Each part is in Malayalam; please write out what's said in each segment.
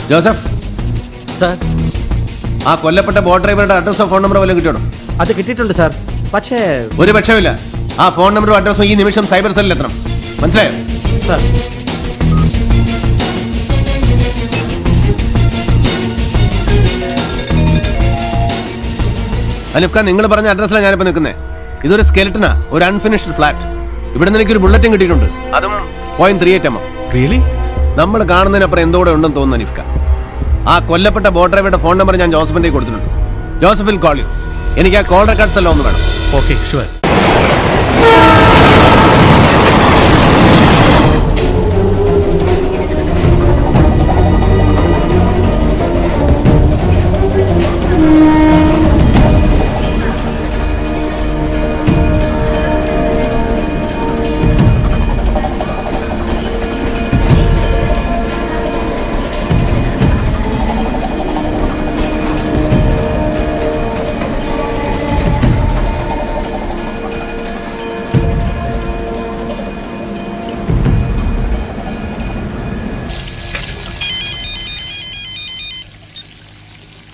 ജോസഫ് സാർ, ആ കൊല്ലപ്പെട്ട ബോട്ട് ഡ്രൈവറുടെ അഡ്രസ്സോ ഫോൺ നമ്പറോ വല്ലതും കിട്ടിയോ? അത് കിട്ടിയിട്ടുണ്ട് സാർ. പക്ഷേ ഒരു പക്ഷമില്ല. ആ ഫോൺ നമ്പറും അഡ്രസ്സും ഈ നിമിഷം സൈബർ സെല്ലിൽ എത്തണം. മനസ്സിലായോ? സാർ, അലിഫ് ഖാൻ, നിങ്ങൾ പറഞ്ഞ അഡ്രസ്സിലാണ് ഞാനിപ്പോൾ നിൽക്കുന്നത്. ഇതൊരു സ്കെലറ്റനാ, ഒരു അൺഫിനിഷ്ഡ് ഫ്ലാറ്റ്. ഇവിടെ നിന്ന് എനിക്കൊരു ബുള്ളറ്റും കിട്ടിയിട്ടുണ്ട്. അതും 0.38 mm. റിയലി? നമ്മൾ കാണുന്നതിനപ്പുറം എന്തോടെ ഉണ്ടെന്ന് തോന്നുന്നു അലിഫ് ഖാൻ. ആ കൊല്ലപ്പെട്ട ബോട്ട് ഡ്രൈവറുടെ ഫോൺ നമ്പർ ഞാൻ ജോസഫിന്റെ കൊടുത്തിട്ടുണ്ട്. Joseph will call you. എനിക്ക് ആ കോൾ റെക്കോർഡ്സ് എല്ലാം ഒന്ന് വേണം. Okay, sure.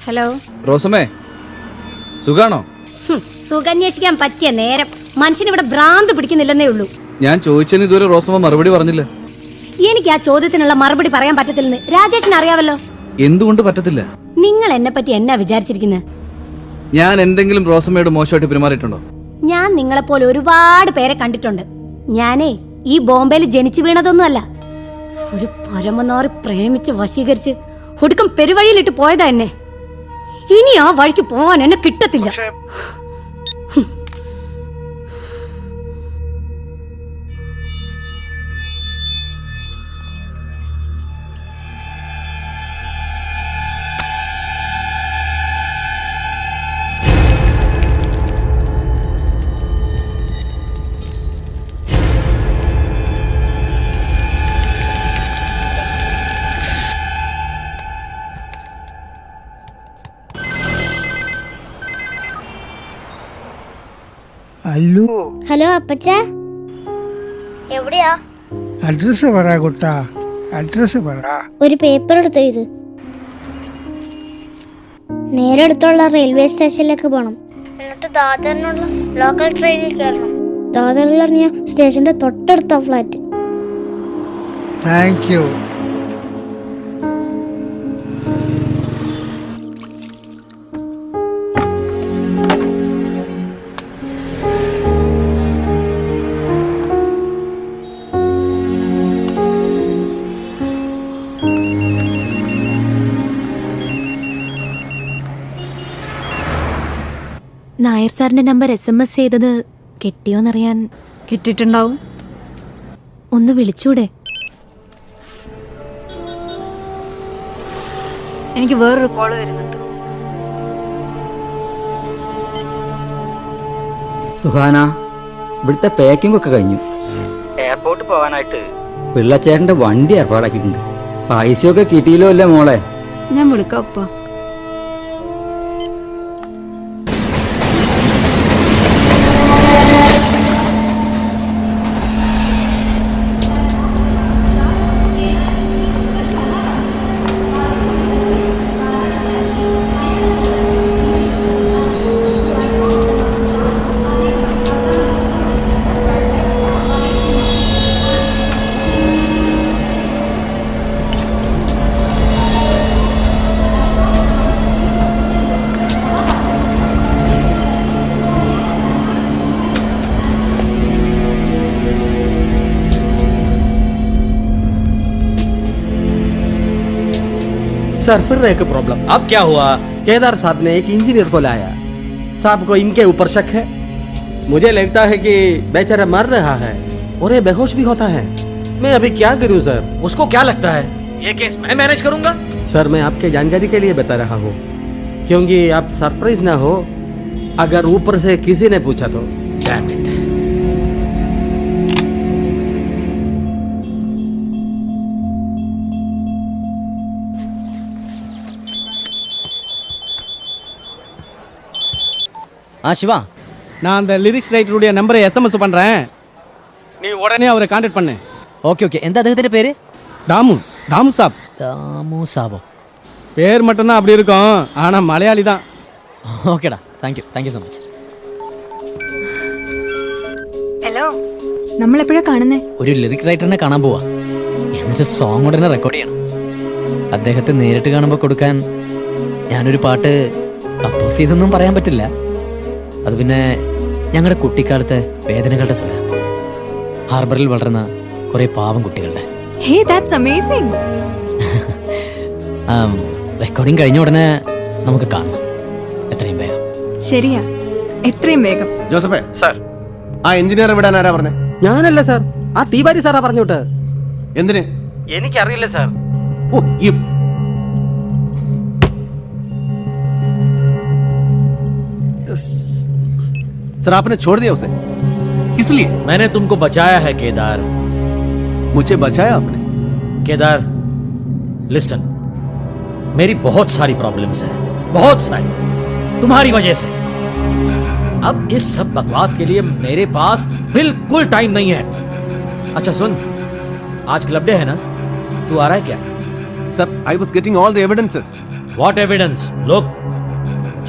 ഹലോ റോസമ്മേ, സുഖാണോ? സുഖന്വേഷിക്കാൻ പറ്റിയ നേരം. മനുഷ്യനിവിടെ ഭ്രാന്ത് പിടിക്കുന്നില്ലെന്നേ ഉള്ളൂ. ഞാൻ ചോദിച്ചതിന് ഇതുവരെ റോസമ്മ മറുപടി പറഞ്ഞില്ല. എനിക്ക് ആ ചോദ്യത്തിനുള്ള മറുപടി പറയാൻ പറ്റത്തില്ലെന്ന് രാജേഷിന് അറിയാവല്ലോ. എന്തുകൊണ്ട് പറ്റത്തില്ല? നിങ്ങൾ എന്നെ പറ്റി എന്നാ വിചാരിച്ചിരിക്കുന്നത്? ഞാൻ എന്തെങ്കിലും റോസമ്മയോട് മോശമായിട്ട് പെരുമാറിയിട്ടുണ്ടോ? ഞാൻ നിങ്ങളെപ്പോലെ ഒരുപാട് പേരെ കണ്ടിട്ടുണ്ട്. ഞാനേ ഈ ബോംബെയിൽ ജനിച്ചു വീണതൊന്നുമല്ല. ഒരു പരമനാറി പ്രേമിച്ച് വശീകരിച്ച് ഒടുക്കം പെരുവഴിയിലിട്ട് പോയതാ എന്നെ. ഇനി ആ വഴിക്ക് പോവാൻ എന്നെ കിട്ടത്തില്ല. ഹലോ അപ്പച്ച, എവിടെയാ? അഡ്രസ് പറ കുട്ടാ, അഡ്രസ് പറ. ഒരു പേപ്പർ എടുത്തോ. ഇത് നേരെ അടുത്തുള്ള റെയിൽവേ സ്റ്റേഷനിലേക്ക് പോകണം. എന്നിട്ട് ദാദറിനുള്ള ലോക്കൽ ട്രെയിനിൽ കയറണം. ദാദറിൽ ഇറങ്ങിയ സ്റ്റേഷന്റെ തൊട്ടടുത്ത ഫ്ലാറ്റ്. Thank you. നായർ സാറിന്റെ നമ്പർ SMS ചെയ്തത് കിട്ടിയോന്നറിയാൻ. കിട്ടിയിട്ടുണ്ടാവും. ഒന്ന് വിളിച്ചൂടെ? എനിക്ക് വേറൊരു കോള് വരുന്നുണ്ട്. സുഹാന, ഇവിടുത്തെ പാക്കിംഗ് ഒക്കെ കഴിഞ്ഞു. എയർപോർട്ട് പോകാനായിട്ട് പിള്ളച്ചേട്ടന്റെ വണ്ടി ഏർപ്പാടാക്കിയിട്ടുണ്ട്. പൈസയൊക്കെ കിട്ടിയില്ലോ അല്ലേ മോളെ? ഞാൻ വിളിക്കാം ഉപ്പ. सर, फिर एक प्रॉब्लम. अब क्या हुआ? केदार साहब ने एक इंजीनियर को लाया. साहब को इनके ऊपर शक है. मुझे लगता है कि बेचारा मर रहा है और ये बेहोश भी होता है. मैं अभी क्या करूं सर? उसको क्या लगता है? ये केस मैं मैनेज करूंगा. सर, मैं आपके जानकारी के लिए बता रहा हूँ, क्योंकि आप सरप्राइज ना हो अगर ऊपर से किसी ने पूछा तो. Damn it. சிவா, நான் அந்த லிரிக்ஸ் ரைட்டருடைய நம்பரை SMS பண்றேன். நீ உடனே அவரை கான்டாக்ட் பண்ணு. ഓക്കെ. എന്താ അദ്ദേഹത്തിന്റെ പേര്? ദാമു സാബ്. ദാമു സാബോ? பேர் மட்டும்தான் அப்படி இருக்கும் ஆனா மலையாளி தான். ഓക്കേടാ, thank you so much. Hello, നമ്മൾ എപ്പോഴാ കാണുന്നേ? ഒരു ലിറിക് റൈറ്ററിനെ കാണാൻ പോവാ. എന്നിട്ട് സോങ് ഉടനെ റെക്കോർഡ് ചെയ്യണം. അദ്ദേഹത്തെ നേരിട്ട് കാണുമ്പോൾ കൊടുക്കാൻ ഞാനൊരു പാട്ട് കമ്പോസ് ചെയ്തൊന്നും പറയാൻ പറ്റില്ല. അത് പിന്നെ ഞങ്ങളുടെ കുട്ടിക്കാലത്തെ വേദനകളുടെ സ്വര, ഹാർബറിൽ വളർന്ന കുറെ പാവം കുട്ടികളുടെ. ഹേ, ദാറ്റ്സ് അമേസിംഗ്. റെക്കോർഡിംഗ് കഴിഞ്ഞ ഉടനെ നമുക്ക് കാണണം, എത്രയും വേഗം. ശരിയാ, എത്രയും വേഗം. ജോസഫേ സാർ, ആ എഞ്ചിനീയർ വിടാൻ ആരാ പറഞ്ഞേ? ഞാനല്ല സാർ, ആ തീവാരി സാറാ പറഞ്ഞോട്ട്. എന്തിന്? എനിക്കറിയില്ല സാർ. ओ, ये सर आपने छोड़ दिया उसे किस लिए? मैंने तुमको बचाया है केदार. मुझे बचाया आपने? केदार लिसन, मेरी बहुत सारी प्रॉब्लम्स हैं, बहुत सारी, तुम्हारी वजह से. अब इस सब बकवास के लिए मेरे पास बिल्कुल टाइम नहीं है. अच्छा सुन, आज क्लब डे है ना, तू आ रहा है क्या? Sir I was getting all the evidences. What evidence? लोग,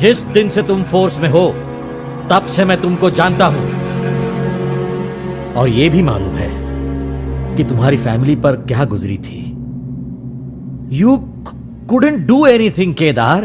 जिस दिन से तुम फोर्स में हो तब से मैं तुमको जानता हूं, और ये भी मालूम है कि तुम्हारी फैमिली पर क्या गुजरी थी. You couldn't do anything, Kedar.